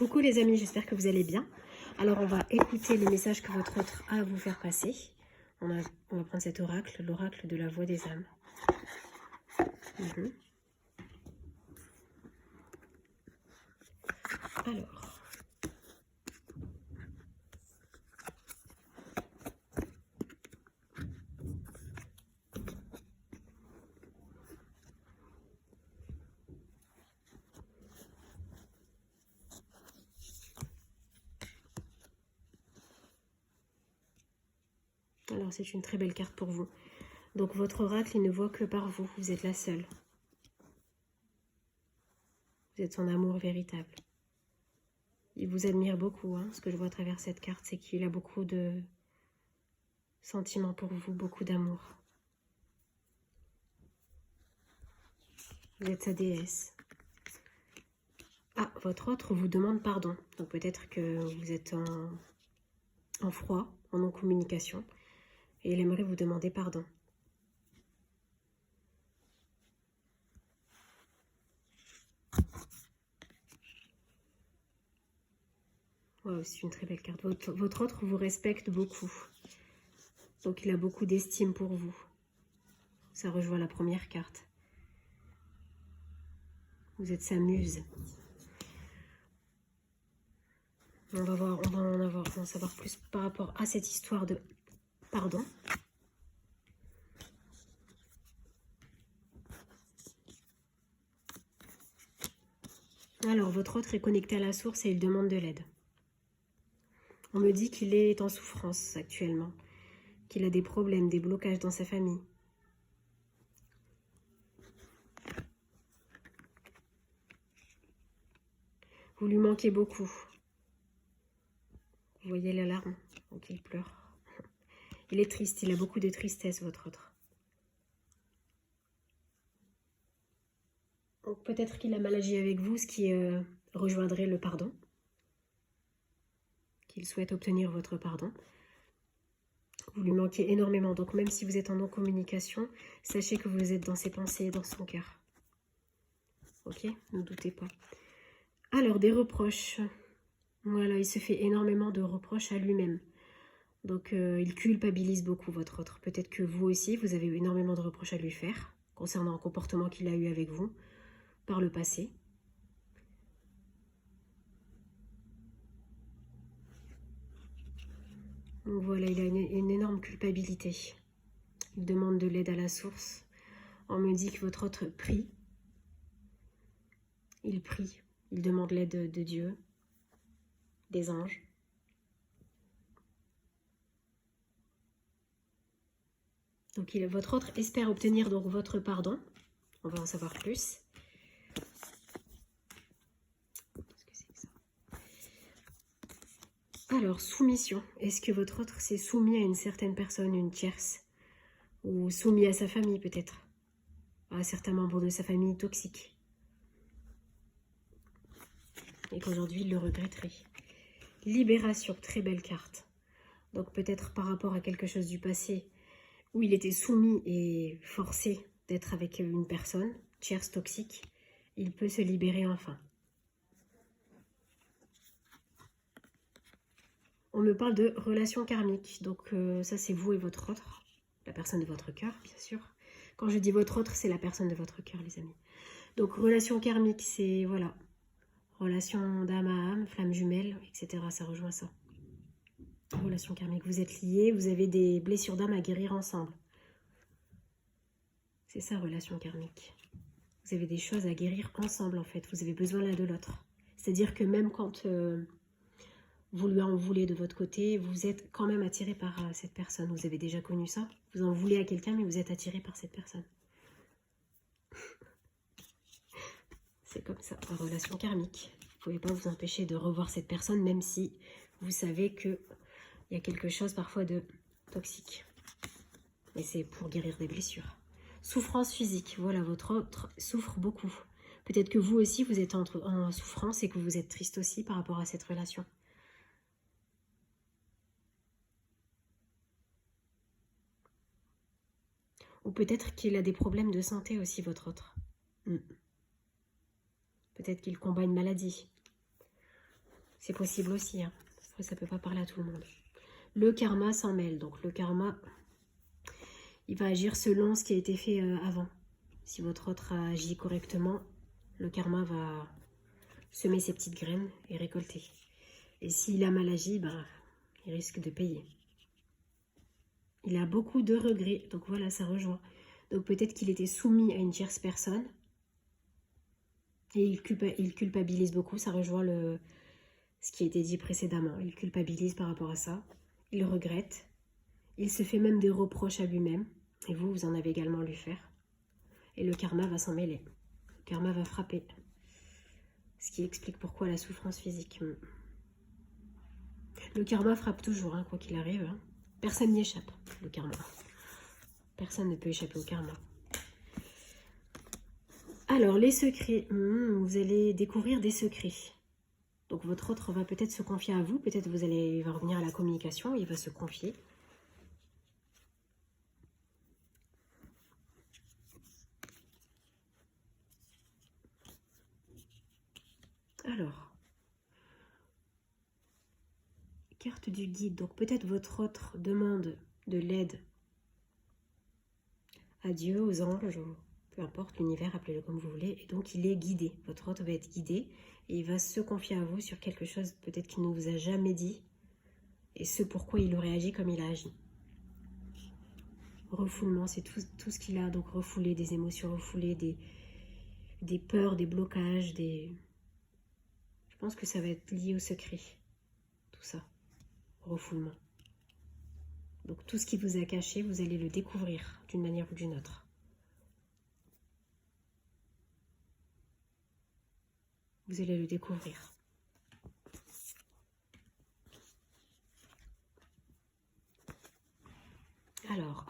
Coucou les amis, j'espère que vous allez bien. Alors on va écouter les messages que votre autre a à vous faire passer. On va prendre cet oracle, l'oracle de la voix des âmes. Alors c'est une très belle carte pour vous. Donc votre oracle, il ne voit que par vous. Vous êtes la seule. Vous êtes son amour véritable. Il vous admire beaucoup. Ce que je vois à travers cette carte, c'est qu'il a beaucoup de sentiments pour vous, beaucoup d'amour. Vous êtes sa déesse. Ah, votre autre vous demande pardon. Donc peut-être que vous êtes en froid, en non-communication. Et il aimerait vous demander pardon. Wow, c'est une très belle carte. Votre autre vous respecte beaucoup. Donc il a beaucoup d'estime pour vous. Ça rejoint la première carte. Vous êtes sa muse. On va en savoir plus par rapport à cette histoire de pardon. Alors, votre autre est connecté à la source et il demande de l'aide. On me dit qu'il est en souffrance actuellement, qu'il a des problèmes, des blocages dans sa famille. Vous lui manquez beaucoup. Vous voyez la larme, donc il pleure. Il est triste, il a beaucoup de tristesse, votre autre. Peut-être qu'il a mal agi avec vous, ce qui rejoindrait le pardon. Qu'il souhaite obtenir votre pardon. Vous lui manquez énormément, donc même si vous êtes en non-communication, sachez que vous êtes dans ses pensées et dans son cœur. Ok, ne doutez pas. Alors, des reproches. Voilà, il se fait énormément de reproches à lui-même. Donc, il culpabilise beaucoup, votre autre. Peut-être que vous aussi, vous avez énormément de reproches à lui faire concernant un comportement qu'il a eu avec vous par le passé. Donc voilà, il a une énorme culpabilité. Il demande de l'aide à la source. On me dit que votre autre prie. Il prie. Il demande l'aide de Dieu, des anges. Donc votre autre espère obtenir donc votre pardon. On va en savoir plus. Qu'est-ce que c'est que ça? Alors, soumission. Est-ce que votre autre s'est soumis à une certaine personne, une tierce? Ou soumis à sa famille peut-être? À certains membres de sa famille toxiques? Et qu'aujourd'hui il le regretterait. Libération, très belle carte. Donc peut-être par rapport à quelque chose du passé où il était soumis et forcé d'être avec une personne, tierce toxique, il peut se libérer enfin. On me parle de relation karmique, donc ça c'est vous et votre autre, la personne de votre cœur bien sûr. Quand je dis votre autre, c'est la personne de votre cœur les amis. Donc relation karmique, c'est voilà, relation d'âme à âme, flamme jumelle, etc. Ça rejoint ça. Relation karmique, vous êtes liés, vous avez des blessures d'âme à guérir ensemble. C'est ça, relation karmique. Vous avez des choses à guérir ensemble, en fait. Vous avez besoin l'un de l'autre. C'est-à-dire que même quand vous lui en voulez de votre côté, vous êtes quand même attiré par cette personne. Vous avez déjà connu ça? Vous en voulez à quelqu'un, mais vous êtes attiré par cette personne. C'est comme ça, la relation karmique. Vous ne pouvez pas vous empêcher de revoir cette personne, même si vous savez qu'il y a quelque chose parfois de toxique. Et c'est pour guérir des blessures. Souffrance physique, voilà, votre autre souffre beaucoup. Peut-être que vous aussi, vous êtes en souffrance et que vous êtes triste aussi par rapport à cette relation. Ou peut-être qu'il a des problèmes de santé aussi, votre autre. Peut-être qu'il combat une maladie. C'est possible aussi, hein. Après, ça peut pas parler à tout le monde. Le karma s'en mêle. Donc le karma, il va agir selon ce qui a été fait avant. Si votre autre a agi correctement, le karma va semer ses petites graines et récolter. Et s'il a mal agi, ben, il risque de payer. Il a beaucoup de regrets. Donc voilà, ça rejoint. Donc peut-être qu'il était soumis à une tierce personne. Et il culpabilise beaucoup. Ça rejoint ce qui a été dit précédemment. Il culpabilise par rapport à ça. Il regrette. Il se fait même des reproches à lui-même. Et vous en avez également à lui faire. Et le karma va s'en mêler. Le karma va frapper. Ce qui explique pourquoi la souffrance physique. Le karma frappe toujours, hein, quoi qu'il arrive. Hein. Personne n'y échappe, le karma. Personne ne peut échapper au karma. Alors, les secrets. Vous allez découvrir des secrets. Donc, votre autre va peut-être se confier à vous. Peut-être il va revenir à la communication. Il va se confier. Alors, carte du guide. Donc, peut-être votre autre demande de l'aide à Dieu, aux anges, peu importe, l'univers, appelez-le comme vous voulez. Et donc, il est guidé. Votre autre va être guidé. Et il va se confier à vous sur quelque chose peut-être qu'il ne vous a jamais dit. Et ce pourquoi il aurait agi comme il a agi. Refoulement, c'est tout ce qu'il a. Donc, refouler des émotions, refouler des peurs, des blocages, Je pense que ça va être lié au secret. Tout ça. Refoulement. Donc, tout ce qui vous a caché, vous allez le découvrir d'une manière ou d'une autre. Vous allez le découvrir. Alors,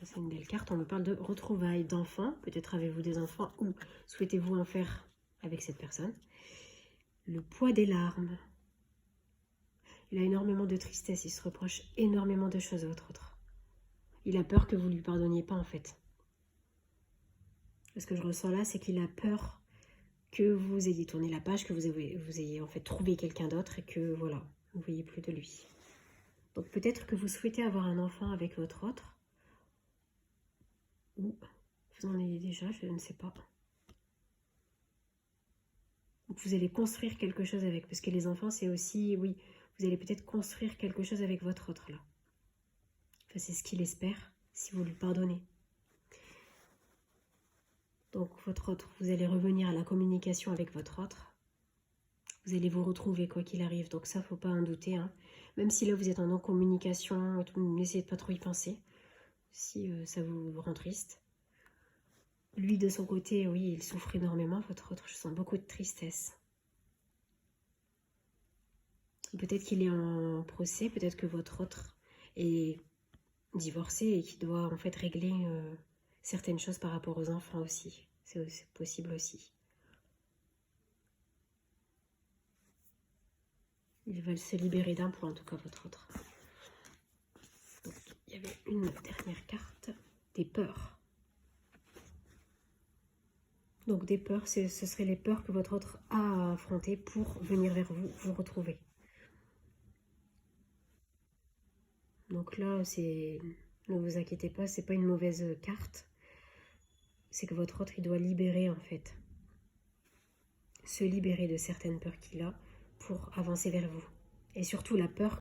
c'est une belle carte. On me parle de retrouvailles d'enfants. Peut-être avez-vous des enfants ou souhaitez-vous en faire avec cette personne. Le poids des larmes. Il a énormément de tristesse. Il se reproche énormément de choses à votre autre. Il a peur que vous ne lui pardonniez pas, en fait. Ce que je ressens là, c'est qu'il a peur que vous ayez tourné la page, que vous ayez en fait trouvé quelqu'un d'autre et que, voilà, vous ne voyez plus de lui. Donc peut-être que vous souhaitez avoir un enfant avec votre autre. Ou vous en ayez déjà, je ne sais pas. Donc vous allez construire quelque chose avec. Parce que les enfants, c'est aussi, oui, vous allez peut-être construire quelque chose avec votre autre là. Enfin, c'est ce qu'il espère, si vous lui pardonnez. Donc votre autre, vous allez revenir à la communication avec votre autre. Vous allez vous retrouver quoi qu'il arrive. Donc ça, faut pas en douter. Hein. Même si là, vous êtes en non-communication, n'essayez de pas trop y penser. Si ça vous rend triste. Lui, de son côté, oui, il souffre énormément. Votre autre, je sens beaucoup de tristesse. Peut-être qu'il est en procès. Peut-être que votre autre est divorcé et qu'il doit en fait régler certaines choses par rapport aux enfants aussi. C'est possible aussi. Ils veulent se libérer d'un poids, en tout cas, votre autre. Donc, il y avait une dernière carte. Des peurs. Donc, des peurs, ce seraient les peurs que votre autre a à affronter pour venir vers vous, vous retrouver. Donc là, ne vous inquiétez pas, c'est pas une mauvaise carte. C'est que votre autre, il doit libérer, en fait. Se libérer de certaines peurs qu'il a pour avancer vers vous. Et surtout la peur